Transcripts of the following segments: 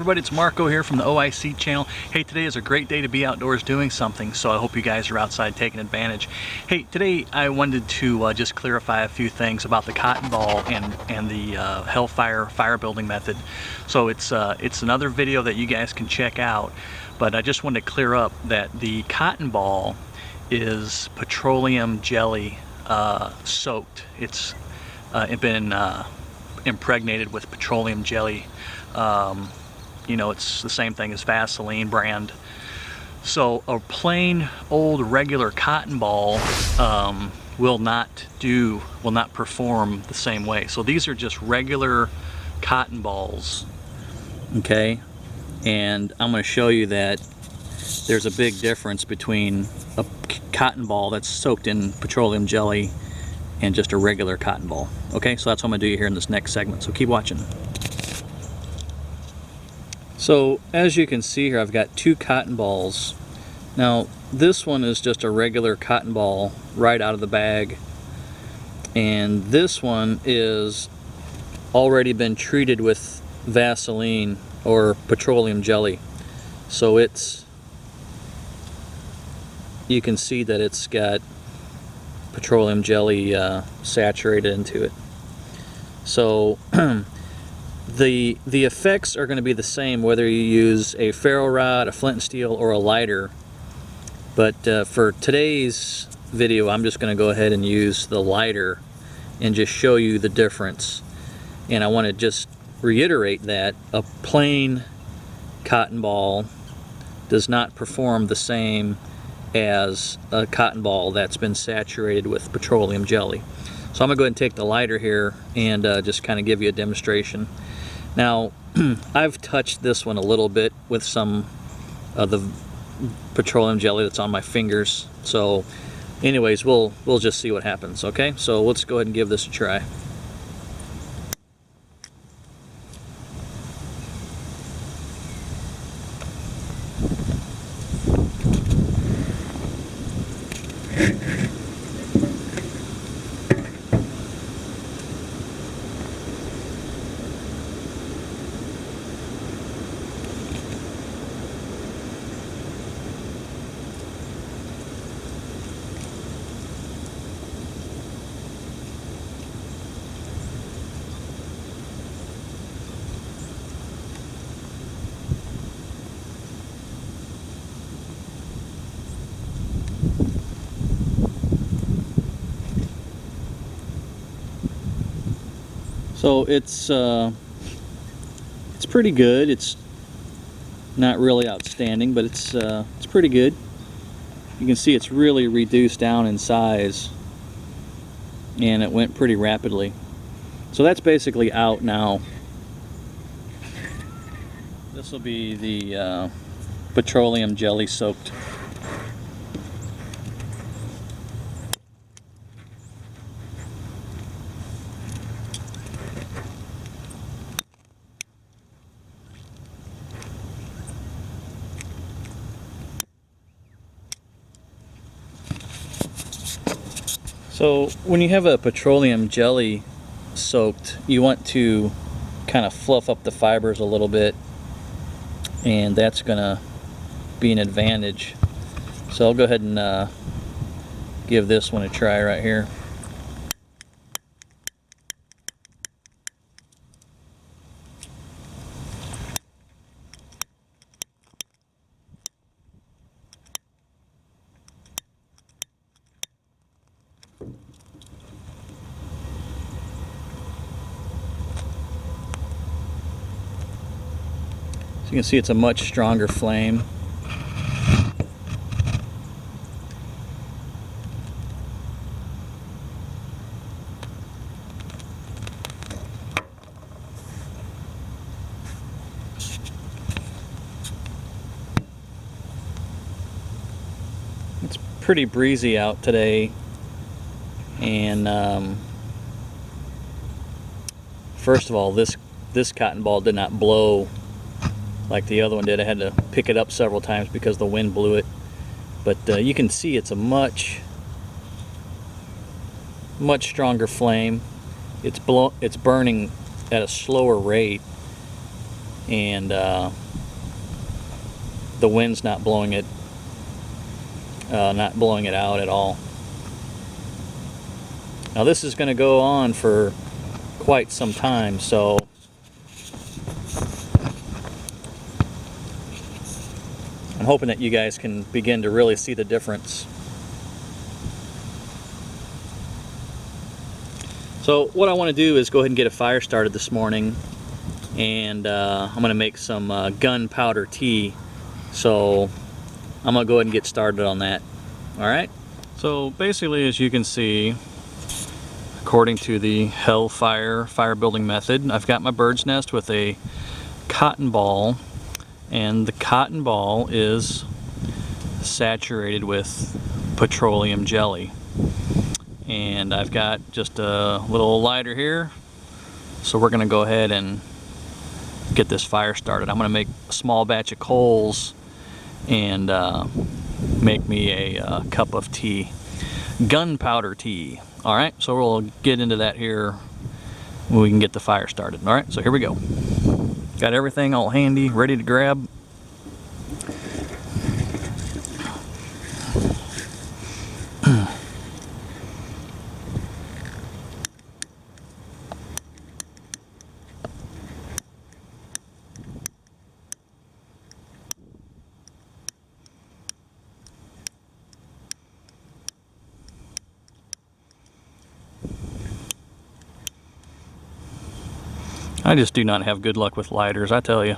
everybody, it's Marko here from the O.I.C channel. Hey, today is a great day to be outdoors doing something, so I hope you guys are outside taking advantage. Hey, today I wanted to just clarify a few things about the cotton ball and the Hellfire fire building method. So it's another video that you guys can check out, but I just wanted to clear up that the cotton ball is petroleum jelly soaked. It's been impregnated with petroleum jelly. You know, it's the same thing as Vaseline brand. So a plain old regular cotton ball will not perform the same way. So these are just regular cotton balls, okay? And I'm going to show you that there's a big difference between a cotton ball that's soaked in petroleum jelly and just a regular cotton ball. Okay, so that's what I'm going to do here in this next segment, so keep watching. So as you can see here, I've got two cotton balls. Now this one is just a regular cotton ball right out of the bag, and this one is already been treated with Vaseline or petroleum jelly. So you can see that it's got petroleum jelly saturated into it. So the effects are going to be the same whether you use a ferro rod, a flint and steel, or a lighter. But for today's video, I'm just going to go ahead and use the lighter and just show you the difference. And I want to just reiterate that a plain cotton ball does not perform the same as a cotton ball that's been saturated with petroleum jelly. So I'm going to go ahead and take the lighter here and just kind of give you a demonstration. Now, I've touched this one a little bit with some of the petroleum jelly that's on my fingers. So anyways, we'll just see what happens, okay? So let's go ahead and give this a try. So it's pretty good. It's not really outstanding, but it's pretty good. You can see it's really reduced down in size, and it went pretty rapidly. So that's basically out now. This will be the petroleum jelly soaked. So when you have a petroleum jelly soaked, you want to kind of fluff up the fibers a little bit, and that's going to be an advantage. So I'll go ahead and give this one a try right here. So you can see it's a much stronger flame. It's pretty breezy out today, and first of all, this cotton ball did not blow like the other one did. I had to pick it up several times because the wind blew it. But you can see it's a much stronger flame. It's burning at a slower rate, and the wind's not blowing it out at all. Now this is going to go on for quite some time, so I'm hoping that you guys can begin to really see the difference. So what I want to do is go ahead and get a fire started this morning, and I'm going to make some gunpowder tea. So I'm going to go ahead and get started on that. Alright? So basically, as you can see, according to the Hellfire fire building method, I've got my bird's nest with a cotton ball, and the cotton ball is saturated with petroleum jelly. And I've got just a little lighter here, so we're going to go ahead and get this fire started. I'm going to make a small batch of coals and make me a cup of tea, gunpowder tea. Alright, so we'll get into that here when we can get the fire started. Alright, so here we go. Got everything all handy, ready to grab. I just do not have good luck with lighters, I tell you.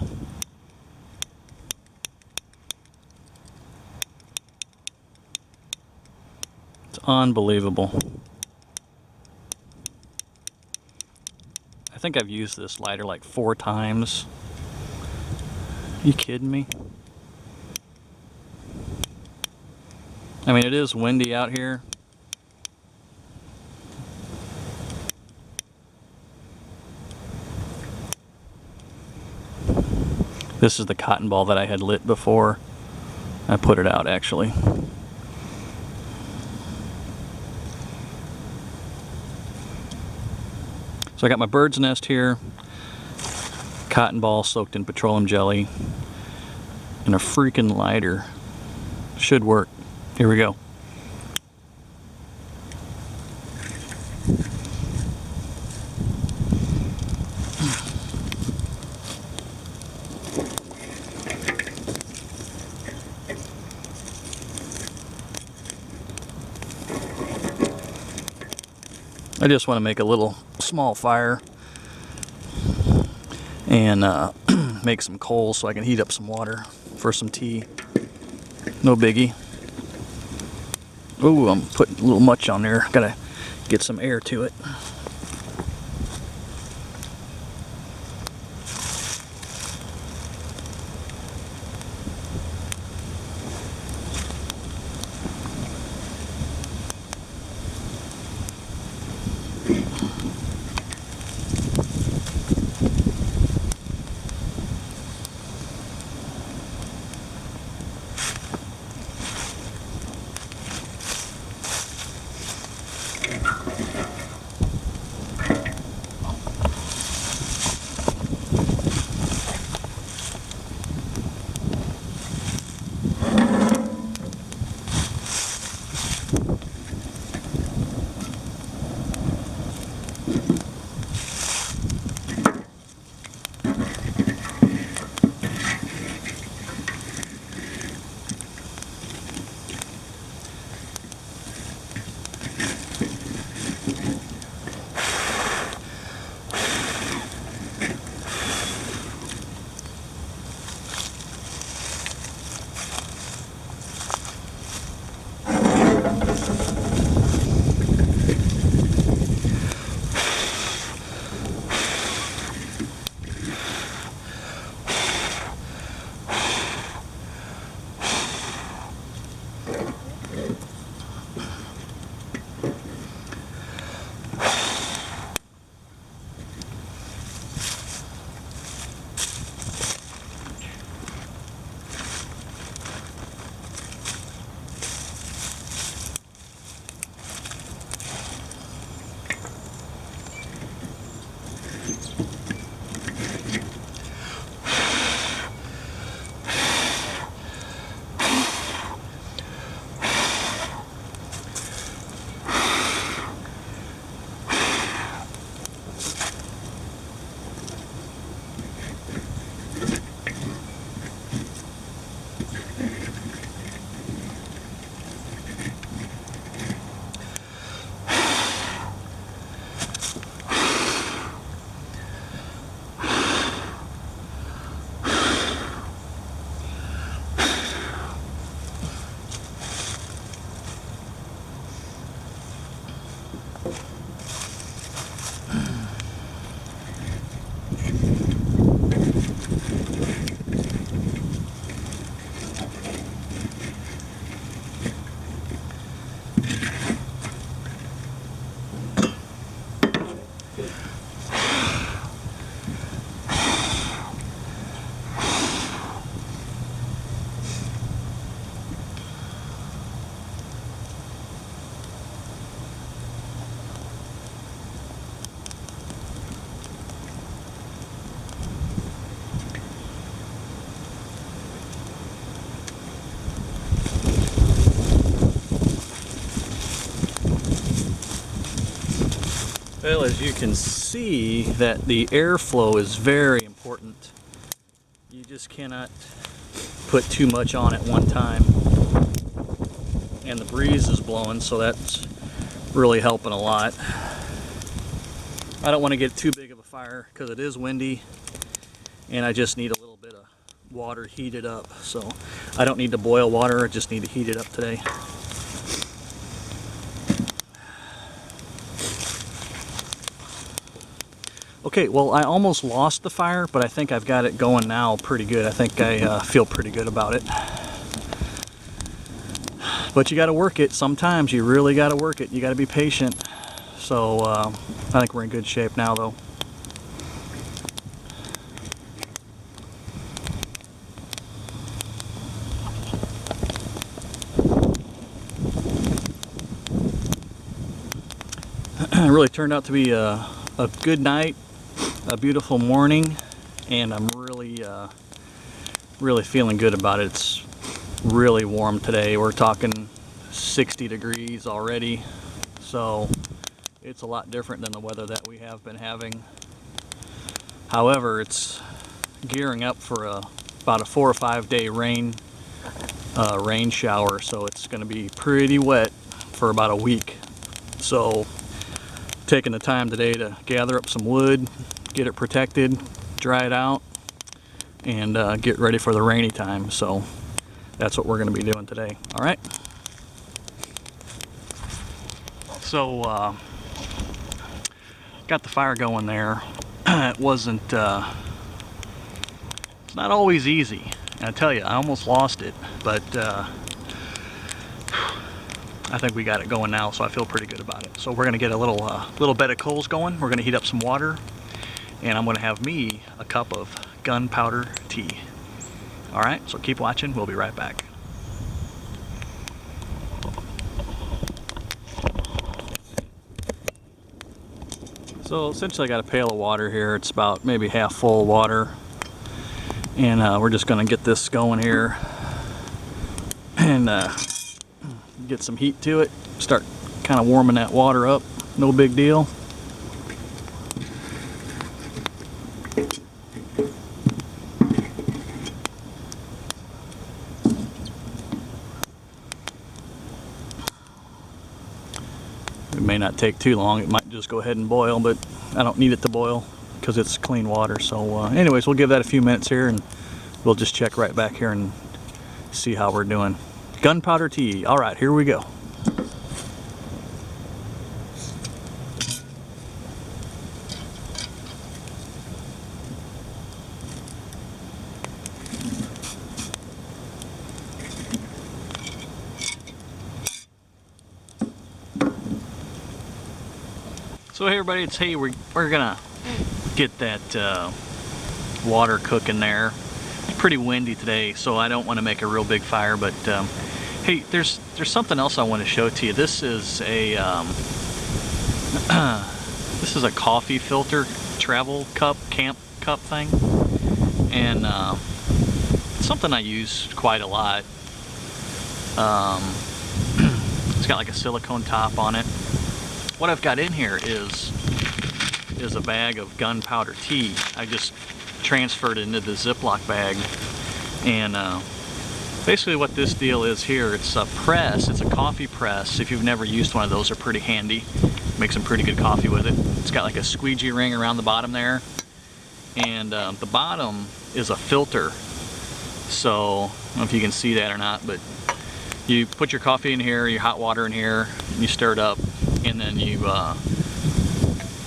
It's unbelievable. I think I've used this lighter like 4 times. Are you kidding me? I mean, it is windy out here. This is the cotton ball that I had lit before I put it out, actually. So I got my bird's nest here, cotton ball soaked in petroleum jelly, and a freaking lighter. Should work. Here we go. I just want to make a little small fire and make some coals so I can heat up some water for some tea. No biggie. Ooh, I'm putting a little much on there. Gotta get some air to it. Well, as you can see, that the airflow is very important. You just cannot put too much on at one time. And the breeze is blowing, so that's really helping a lot. I don't want to get too big of a fire because it is windy, and I just need a little bit of water heated up. So I don't need to boil water, I just need to heat it up today. Okay, well, I almost lost the fire, but I think I've got it going now pretty good. I think I feel pretty good about it. But you got to work it. Sometimes you really got to work it. You got to be patient. So I think we're in good shape now, though. It really turned out to be a good night. A beautiful morning, and I'm really feeling good about it. It's really warm today. We're talking 60 degrees already, so it's a lot different than the weather that we have been having. However, it's gearing up for about a 4 or 5 day rain shower, so it's going to be pretty wet for about a week. So taking the time today to gather up some wood, get it protected, dry it out, and get ready for the rainy time. So that's what we're going to be doing today. All right. So got the fire going there. It wasn't. It's not always easy. I tell you, I almost lost it, but I think we got it going now, so I feel pretty good about it. So we're going to get a little bed of coals going. We're going to heat up some water, and I'm going to have me a cup of gunpowder tea. All right, so keep watching. We'll be right back. So essentially I got a pail of water here. It's about maybe half full of water, and we're just going to get this going here and get some heat to it. Start kind of warming that water up. No big deal. It may not take too long. It might just go ahead and boil, but I don't need it to boil because it's clean water. So anyways, we'll give that a few minutes here, and we'll just check right back here and see how we're doing. Gunpowder tea. All right, here we go. So hey everybody, it's we're gonna get that water cooking there. It's pretty windy today, so I don't want to make a real big fire, but hey, there's something else I want to show to you. This is a this is a coffee filter travel cup, camp cup thing, and it's something I use quite a lot. It's got like a silicone top on it. What I've got in here is a bag of gunpowder tea. I just transferred it into the Ziploc bag, and basically what this deal is here, it's a press, it's a coffee press. If you've never used one of those, they're pretty handy. Make some pretty good coffee with it. It's got like a squeegee ring around the bottom there, and the bottom is a filter. So I don't know if you can see that or not, but you put your coffee in here, your hot water in here, and you stir it up, and then you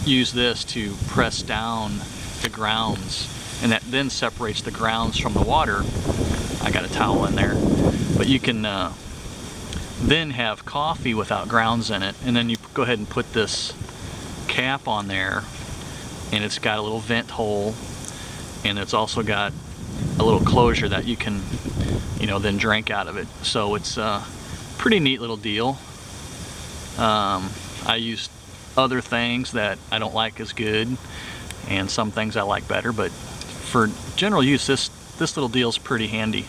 use this to press down the grounds, and that then separates the grounds from the water. I got a towel in there, but you can then have coffee without grounds in it, and then you go ahead and put this cap on there, and it's got a little vent hole, and it's also got a little closure that you can, you know, then drink out of it. So it's a pretty neat little deal. I use other things that I don't like as good, and some things I like better, but for general use, this little deal's pretty handy.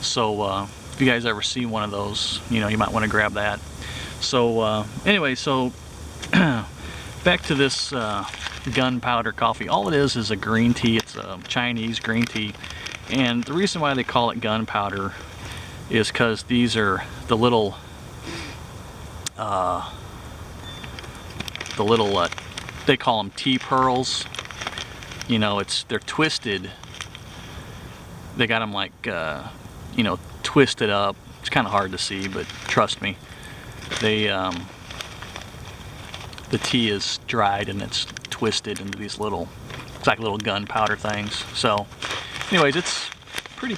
So if you guys ever see one of those, you know, you might want to grab that. So anyway, so back to this gunpowder coffee. All it is a green tea. It's a Chinese green tea, and the reason why they call it gunpowder is because these are the little they call them tea pearls. You know, they're twisted. They got them like you know, twisted up. It's kind of hard to see, but trust me, they the tea is dried and it's twisted into these little, it's like little gunpowder things. So anyways, it's pretty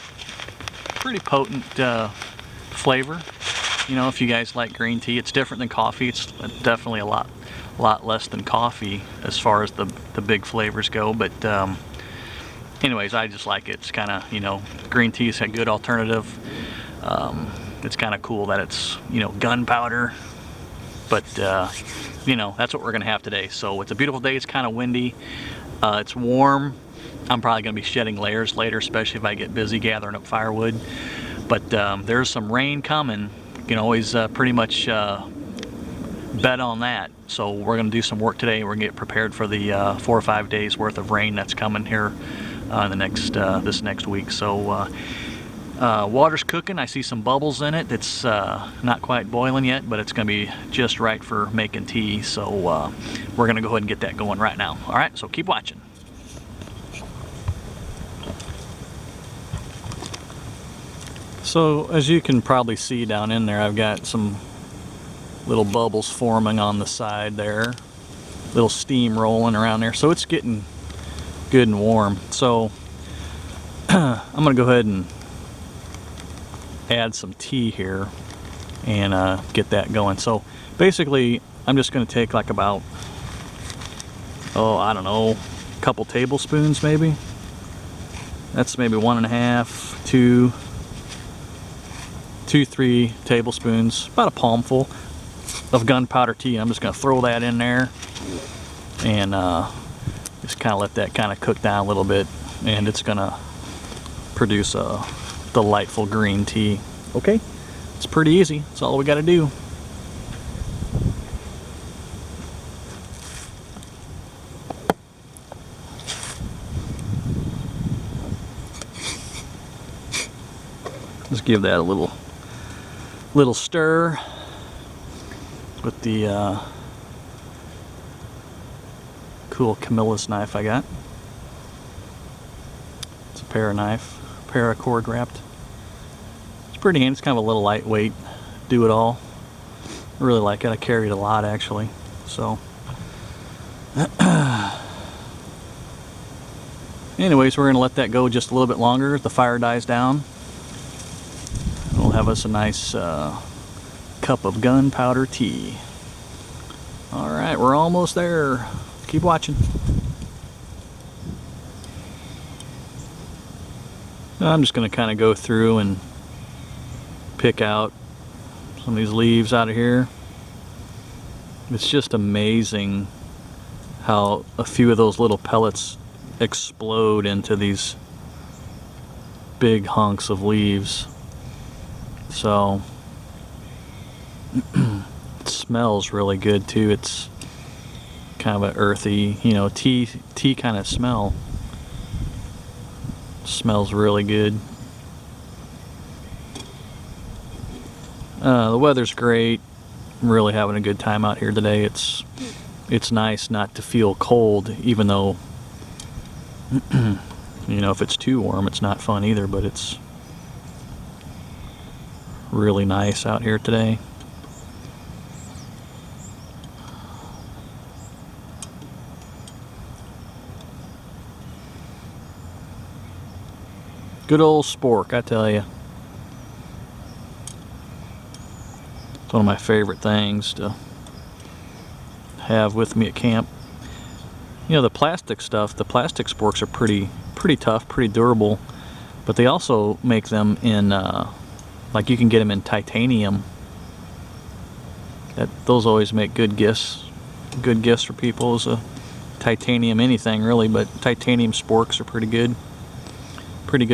potent flavor. You know, if you guys like green tea, it's different than coffee. It's definitely a lot less than coffee as far as the big flavors go, but anyways, I just like it. It's kind of, you know, green tea is a good alternative. It's kind of cool that it's, you know, gunpowder, but you know, that's what we're gonna have today. So it's a beautiful day. It's kind of windy. It's warm. I'm probably gonna be shedding layers later, especially if I get busy gathering up firewood. But there's some rain coming. You can always pretty much bet on that. So we're gonna do some work today. We're gonna get prepared for the 4 or 5 days worth of rain that's coming here in the next this next week. So water's cooking. I see some bubbles in it. It's not quite boiling yet, but it's gonna be just right for making tea. So we're gonna go ahead and get that going right now. All right, so keep watching. So as you can probably see down in there, I've got some little bubbles forming on the side there, little steam rolling around there. So it's getting good and warm. So I'm gonna go ahead and add some tea here and get that going. So basically I'm just going to take like about, oh, I don't know, a couple tablespoons maybe. That's maybe 1.5, 3 tablespoons, about a palmful of gunpowder tea. I'm just going to throw that in there and just kind of let that kind of cook down a little bit, and it's going to produce a delightful green tea. Okay, it's pretty easy. That's all we got to do. Just give that a little stir with the cool Camillus knife I got. It's a paracord wrapped. It's pretty handy. It's kind of a little lightweight, do it all. I really like it. I carry it a lot actually. So anyways, we're gonna let that go just a little bit longer as the fire dies down. We'll have us a nice cup of gunpowder tea. All right, we're almost there. Keep watching. I'm just going to kind of go through and pick out some of these leaves out of here. It's just amazing how a few of those little pellets explode into these big hunks of leaves. So it smells really good too. It's kind of an earthy, you know, tea kind of smell. Smells really good. The weather's great. I'm really having a good time out here today. It's nice not to feel cold, even though you know, if it's too warm it's not fun either, but it's really nice out here today. Good old spork, I tell you. It's one of my favorite things to have with me at camp. You know, the plastic stuff, the plastic sporks are pretty tough, pretty durable, but they also make them in like you can get them in titanium. Those always make good gifts for people. As a titanium anything really, but titanium sporks are pretty good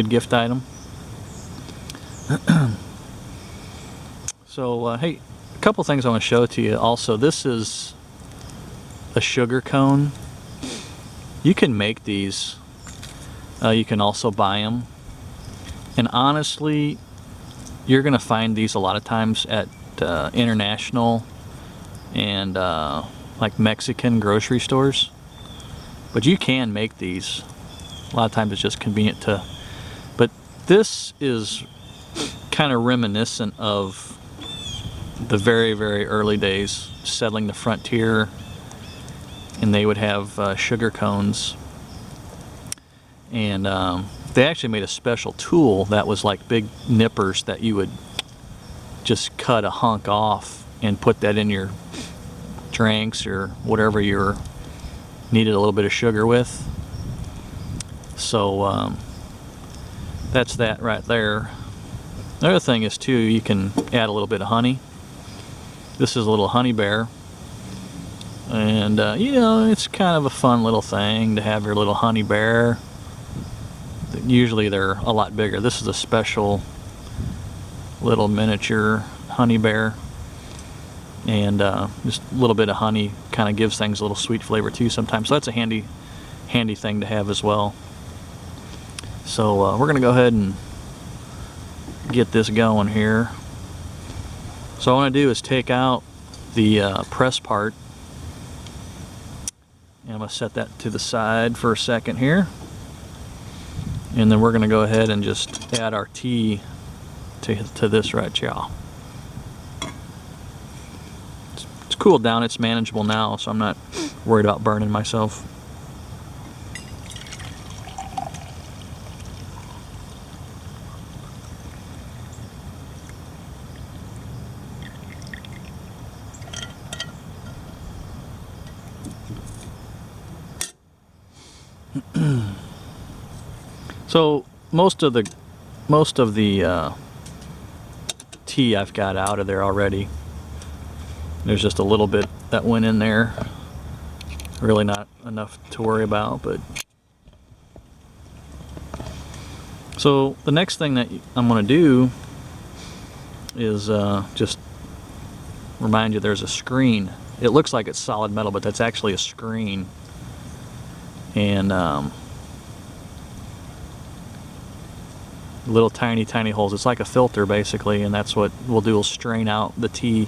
gift item. So hey, a couple things I want to show to you also. This is a sugar cone. You can make these. You can also buy them. And honestly, you're going to find these a lot of times at international and like Mexican grocery stores. But you can make these. A lot of times it's just convenient to. But this is kind of reminiscent of the very, very early days settling the frontier, and they would have sugar cones, and they actually made a special tool that was like big nippers that you would just cut a hunk off and put that in your drinks or whatever you needed a little bit of sugar with. So that's that right there. The other thing is too, you can add a little bit of honey. This is a little honey bear, and you know, it's kind of a fun little thing to have your little honey bear. Usually they're a lot bigger. This is a special little miniature honey bear, and just a little bit of honey kind of gives things a little sweet flavor too sometimes. So that's a handy thing to have as well. So we're gonna go ahead and get this going here. So what I want to do is take out the press part, and I'm going to set that to the side for a second here, and then we're going to go ahead and just add our tea to this right here. It's cooled down, it's manageable now, so I'm not worried about burning myself. So most of the tea I've got out of there already. There's just a little bit that went in there. Really not enough to worry about, but so the next thing that I'm going to do is just remind you there's a screen. It looks like it's solid metal, but that's actually a screen. And little tiny holes. It's like a filter basically, and that's what we'll do. We'll strain out the tea.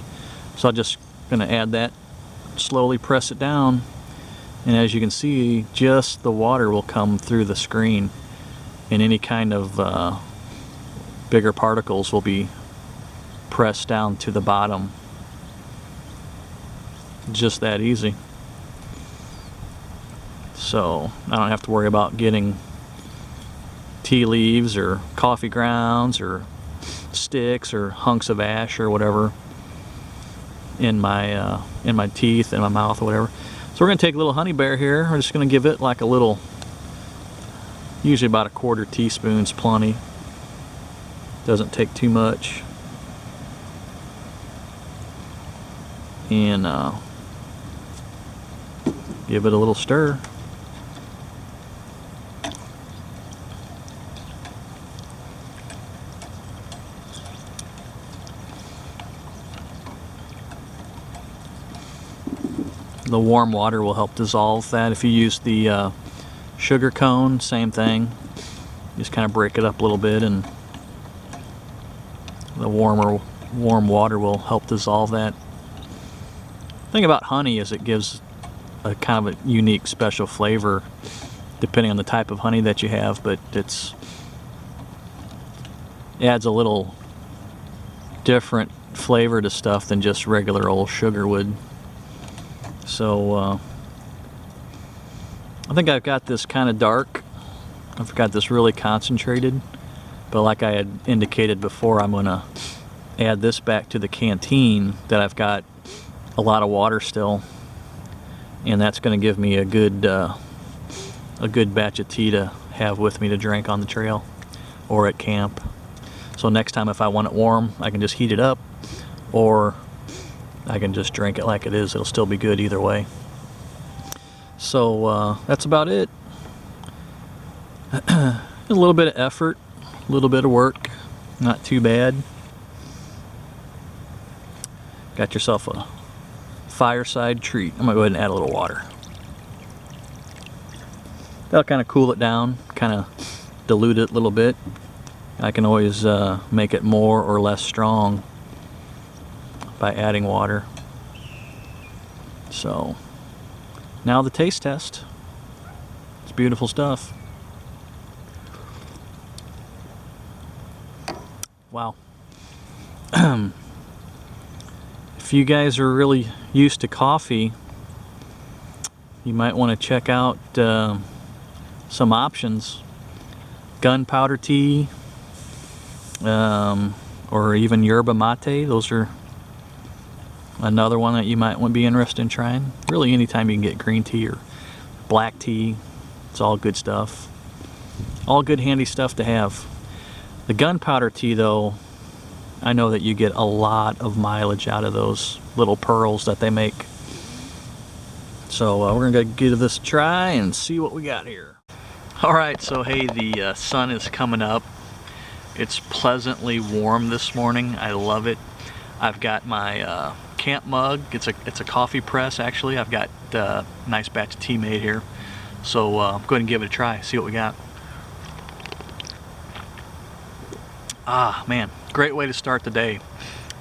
So I'm just going to add that, slowly press it down, and as you can see, just the water will come through the screen, and any kind of bigger particles will be pressed down to the bottom. Just that easy. So I don't have to worry about getting tea leaves or coffee grounds or sticks or hunks of ash or whatever in my teeth, in my mouth or whatever. So we're going to take a little honey bear here. We're just going to give it like a little, usually about a 1/4 teaspoon's plenty. Doesn't take too much. And give it a little stir. The warm water will help dissolve that. If you use the sugar cone, same thing. Just kind of break it up a little bit, and the warm water will help dissolve that. The thing about honey is it gives a kind of a unique, special flavor depending on the type of honey that you have, but it adds a little different flavor to stuff than just regular old sugar would. So I think I've got this kind of dark. I've got this really concentrated, but like I had indicated before, I'm going to add this back to the canteen that I've got a lot of water still, and that's going to give me a good batch of tea to have with me to drink on the trail or at camp. So next time if I want it warm, I can just heat it up, or I can just drink it like it is. It'll still be good either way. So that's about it. A little bit of effort, a little bit of work, not too bad. Got yourself a fireside treat. I'm gonna go ahead and add a little water. That'll kind of cool it down, kind of dilute it a little bit. I can always make it more or less strong by adding water. So now the taste test. It's beautiful stuff. Wow. If you guys are really used to coffee, you might want to check out some options. Gunpowder tea, or even yerba mate. Those are another one that you might want to be interested in trying. Really, anytime you can get green tea or black tea, it's all good stuff. All good handy stuff to have. The gunpowder tea, though, I know that you get a lot of mileage out of those little pearls that they make. So we're gonna give this a try and see what we got here. All right, so hey, the sun is coming up. It's pleasantly warm this morning. I love it. I've got my camp mug. It's a coffee press, actually. I've got a nice batch of tea made here. So go ahead and give it a try, see what we got. Ah, man, great way to start the day.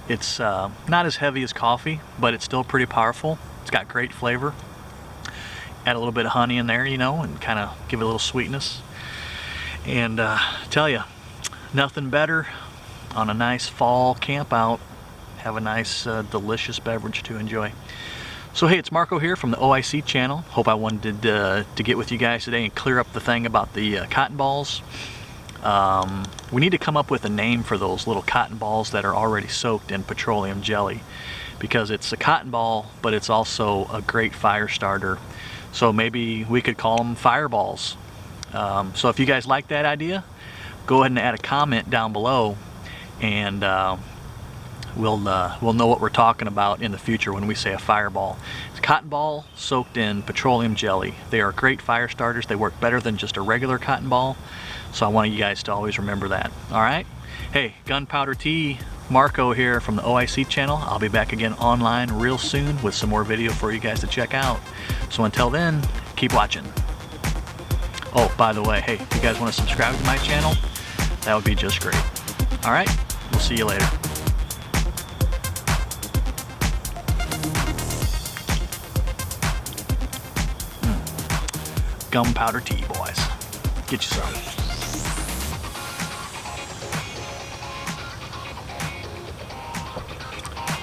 It's not as heavy as coffee, but it's still pretty powerful. It's got great flavor. Add a little bit of honey in there, you know, and kind of give it a little sweetness. And tell you, nothing better on a nice fall camp out. Have a nice, delicious beverage to enjoy. So hey, it's Marko here from the O.I.C channel. Hope I wanted to get with you guys today and clear up the thing about the cotton balls. We need to come up with a name for those little cotton balls that are already soaked in petroleum jelly, because it's a cotton ball, but it's also a great fire starter. So maybe we could call them fireballs. So if you guys like that idea, go ahead and add a comment down below, and we'll know what we're talking about in the future when we say a fireball. It's a cotton ball soaked in petroleum jelly. They are great fire starters. They work better than just a regular cotton ball. So I want you guys to always remember that. All right? Hey, Gunpowder Tea, Marko here from the O.I.C channel. I'll be back again online real soon with some more video for you guys to check out. So until then, keep watching. Oh, by the way, hey, if you guys want to subscribe to my channel, that would be just great. All right? We'll see you later. Gunpowder tea, boys. Get you some.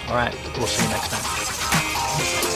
All right, we'll see you next time.